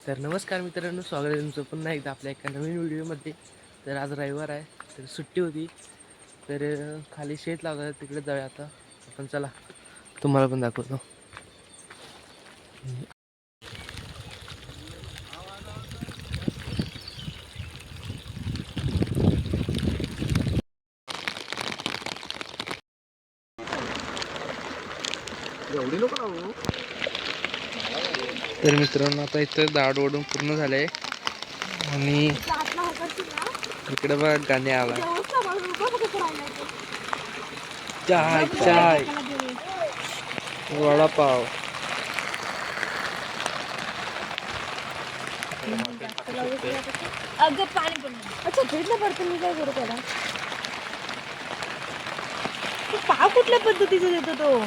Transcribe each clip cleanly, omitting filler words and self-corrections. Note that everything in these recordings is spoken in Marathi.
तर नमस्कार मित्रांनो, स्वागत आहे तुमचं पुन्हा एकदा आपल्या एका नवीन व्हिडिओमध्ये. तर आज रविवार आहे, तर सुट्टी होती. तर खाली शेत लावलं, तिकडे जाऊया आता आपण. चला, तुम्हाला पण दाखवतो. तर मित्रांनो, आता इथं दाड ओढून पूर्ण झालंय आणि इकडे बघा गाणे आला. चाय चाय वडापाव. अगं पाणी पण अच्छा भेटलं पडतं. मी काय करू त्याला? तू पाव कुठल्या पद्धतीचा देतो तो?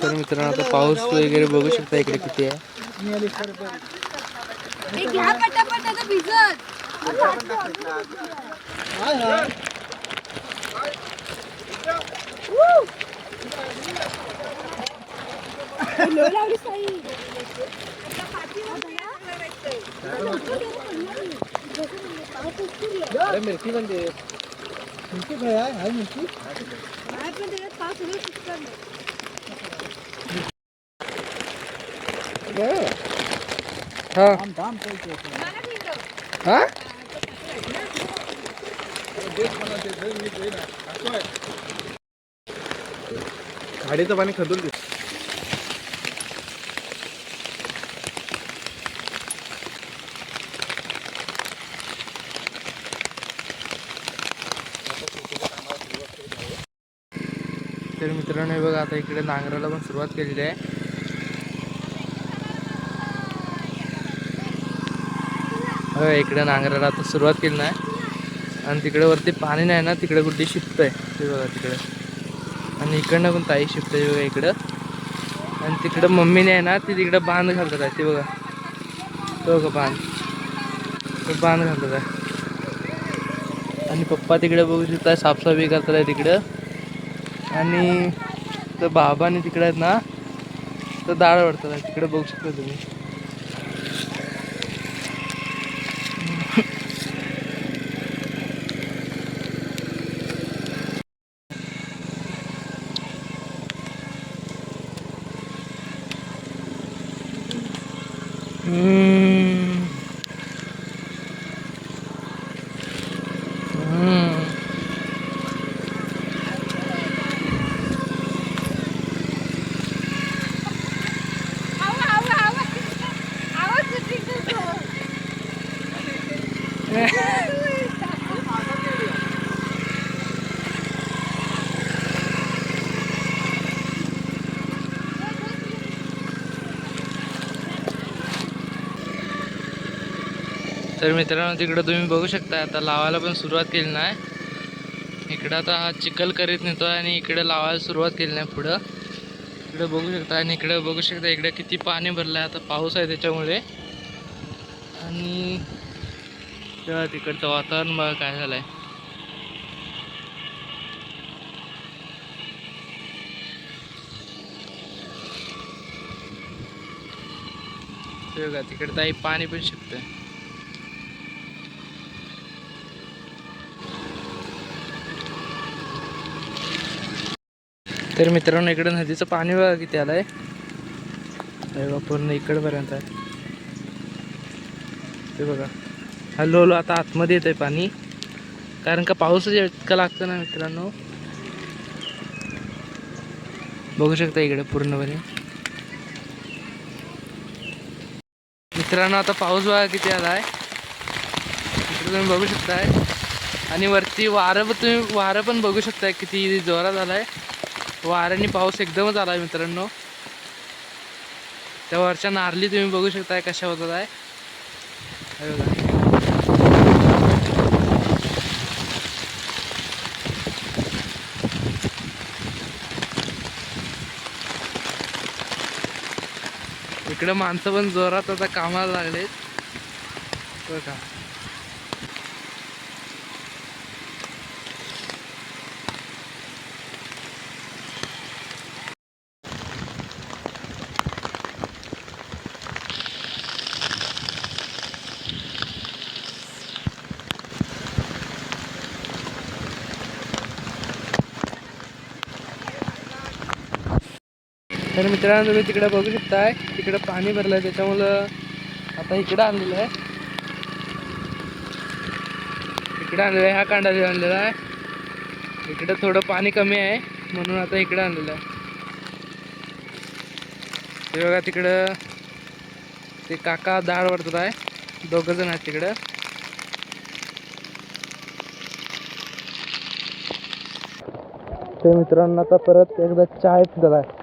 तर मित्रांनो, आता पाऊस वगैरे बघू शकता इकडे किती आहे. मिरची म्हणजे मिरची काय आहे? मिरची गाडीचं पाणी खदून दे. तर मित्रांनो, बघा आता इकडे नांगराला पण सुरुवात केलेली आहे. इकडे नांगराला आता सुरुवात केली नाही आणि तिकडे वरती पाणी नाही ना, तिकडे गुड्डी शिफ्ट आहे ते बघा तिकडे. आणि इकडनं पण ताई शिफ्ट आहे बघा इकडं. आणि तिकडं मम्मीने आहे ना, ती तिकडं बांध घालतात आहे ते बघा. तो बघा बांध, तो बांध घालतात आहे. आणि पप्पा तिकडे बघू शकता साफसफाई करतात आहे तिकडं. आणि तर बाबाने तिकडे आहेत ना, तर दाळ वाढतात आहे तिकडे बघू शकता तुम्ही. तर मित्रांनो, तिकडं तुम्ही बघू शकता आता लावायला पण सुरुवात केली नाही. इकडं आता हा चिखल करीत नेतो आणि इकडे लावायला सुरुवात केली नाही पुढं. इकडे बघू शकता आणि इकडे बघू शकता इकडे किती पाणी भरलं आहे. आता पाऊस आहे त्याच्यामुळे. आणि तेव्हा तिकडचं वातावरण बघा काय झालंय. ते बघा तिकडे ताई पाणी पण शिकतंय. तर मित्रांनो, इकडे नदीचं पाणी बघा किती आलंय. पूर्ण इकडपर्यंत आहे ते बघा. हळूहळू आता आतमध्ये येत आहे पाणी, कारण का पाऊस इतका लागतो ना मित्रांनो. बघू शकता इकडे पूर्णपणे. मित्रांनो, आता पाऊस बघा किती आलाय. इकडे तुम्ही बघू शकताय. आणि वरती वारं पण बघू शकताय किती जोरात आलाय. वाऱ्याने पाऊस एकदमच आलाय मित्रांनो. त्या वरच्या नारली तुम्ही बघू शकताय कशा होतात आहे. इकडे माणसं पण जोरात आता कामाला लागलेत बघा. तर मित्रांनो तुम्ही तिकडे बघू शकताय, तिकडे पाणी भरलंय त्याच्यामुळं आता इकडे आणलेलं आहे. इकडे आणलेलं आहे, ह्या कांडाला आणलेला आहे. इकडे थोडं पाणी कमी आहे म्हणून आता इकडे आणलेलं आहे. हे बघा तिकडं ते काका डाळ वरत आहे, 2 जण आहेत तिकडं. ते मित्रांनो आता परत एकदा चाय पिला आहे.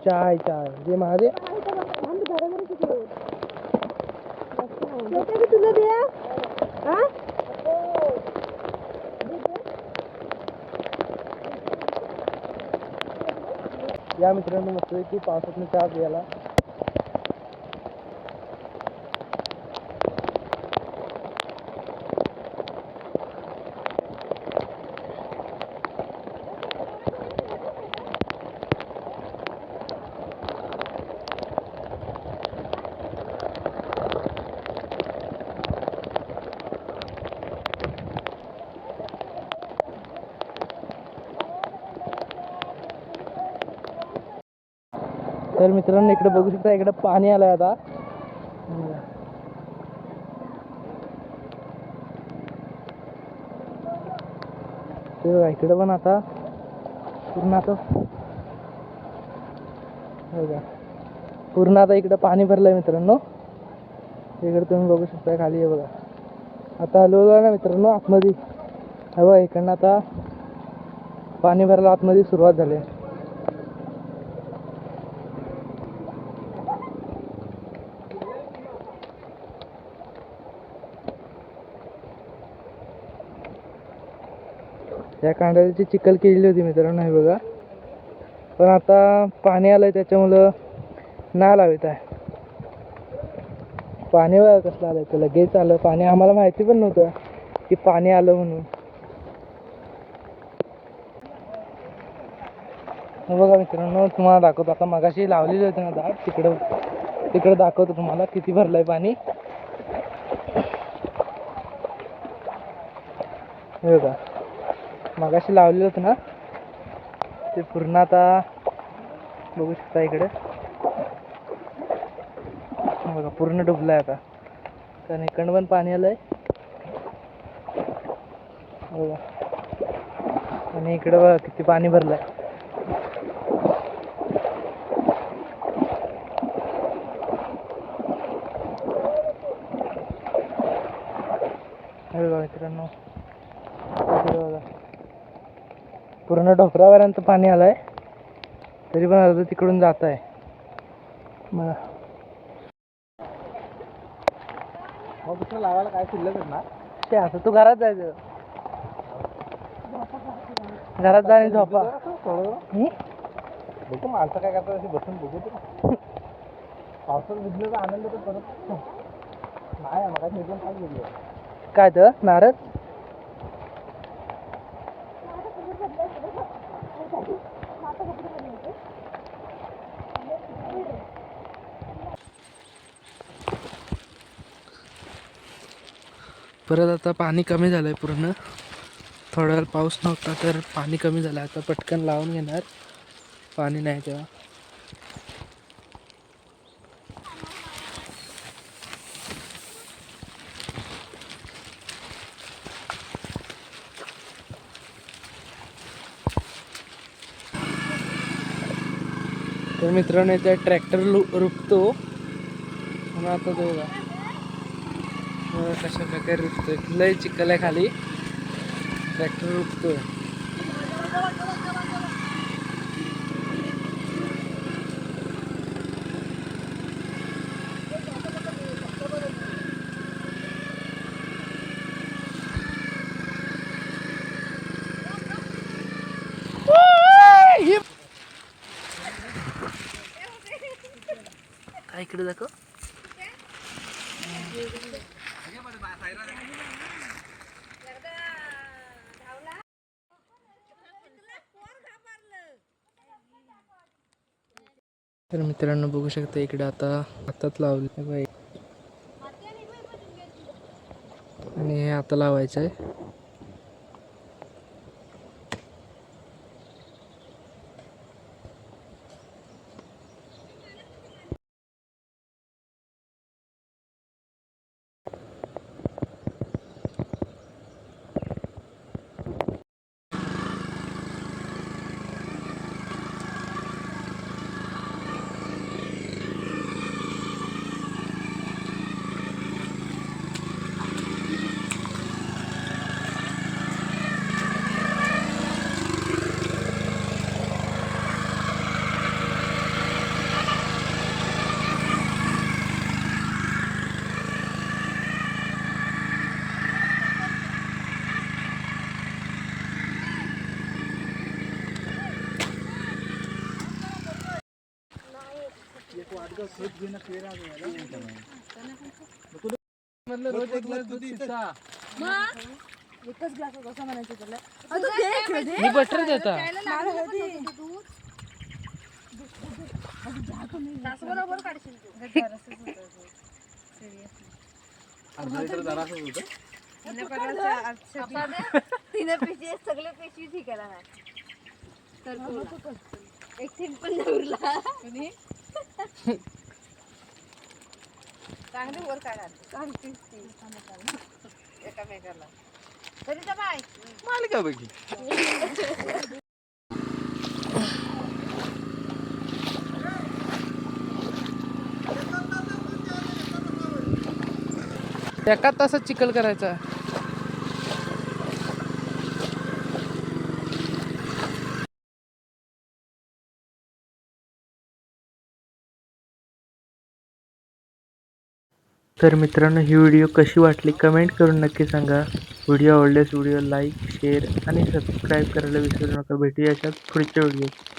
चाय चाय जे महादे तुला द्या. या मित्रांनो मस्त की पावसातून चहा प्यायला. तर मित्रांनो इकडे बघू शकता, इकडे पाणी आलंय आता. ते बघा इकडे पण आता पूर्ण आता इकडे पाणी भरलंय मित्रांनो. इकडे तुम्ही बघू शकता खाली आहे बघा. आता आलो ना मित्रांनो आतमध्ये, हे बघा इकडनं आता पाणी भरायला आतमध्ये सुरुवात झाली. या कांड्याची चिखल केलेली होती मित्रांनो, हे बघा. पण आता पाणी आलंय त्याच्यामुळं नाही लावत आहे. पाणी बघा कसलं आलंय, तर लगेच आलं पाणी. आम्हाला माहिती पण नव्हतं की पाणी आलं म्हणून. बघा मित्रांनो तुम्हाला दाखवतो, आता मगाशी लावलेली होती ना झाड, तिकडं दाखवतो तुम्हाला किती भरलंय पाणी. हे बघा मगाशी लावलेलं होतं ना ते पूर्ण आता बघू शकता इकडे बघा पूर्ण डुबलंय आता, कारण इकडनं पण पाणी आलंय बघा. आणि इकडे बघा किती पाणी भरलंय. बघा मित्रांनो बघा पूर्ण डोंगरापर्यंत पाणी आलंय, तरी पण अर्ध तिकडून जात आहे. मला लावायला काय शिल्लक ना ते असं. तू घरात जायचं, घरात जा आणि झोपा. बघू माणसं काय करतात अशी बसून बघू. पावसात भिजण्याचा आनंद तर परत नाही. मग काय गेलो काय तर नारळ परत. आता पाणी कमी झालंय पूर्ण. थोडा वेळ पाऊस नव्हता तर पाणी कमी झालं. आता पटकन लावून घेणार, पाणी नाही तेव्हा. तर मित्रांनो इथे ट्रॅक्टर रुकतो म्हणून आता तो कशा प्रकारे रुकतोय. लय चिखल आहे खाली, ट्रॅक्टर रुकतोय. काय इकडे दाखव. तर मित्रांनो बघू शकता इकडे आता हातात लावले बघा. आणि हे आता लावायचं आहे. एकच ग्लास कसं म्हणायचं त्याला मी बटर देता बरोबर काढशील तिने पिशी सगळे पिशवी ठीक आहे ना तर एक थेंब पण नाही उरला चांगली वर काढा काढतीस ती एकामेकाला तरी तर बाय मालिका बघी एका तासात चिखल करायचा. तर मित्रांनो ही व्हिडिओ कशी वाटली कमेंट करून नक्की सांगा. व्हिडिओ आवडल्यास व्हिडिओ लाईक शेअर आणि सबस्क्राईब करायला विसरू नका. भेटूया अशाच पुढच्या व्हिडिओ.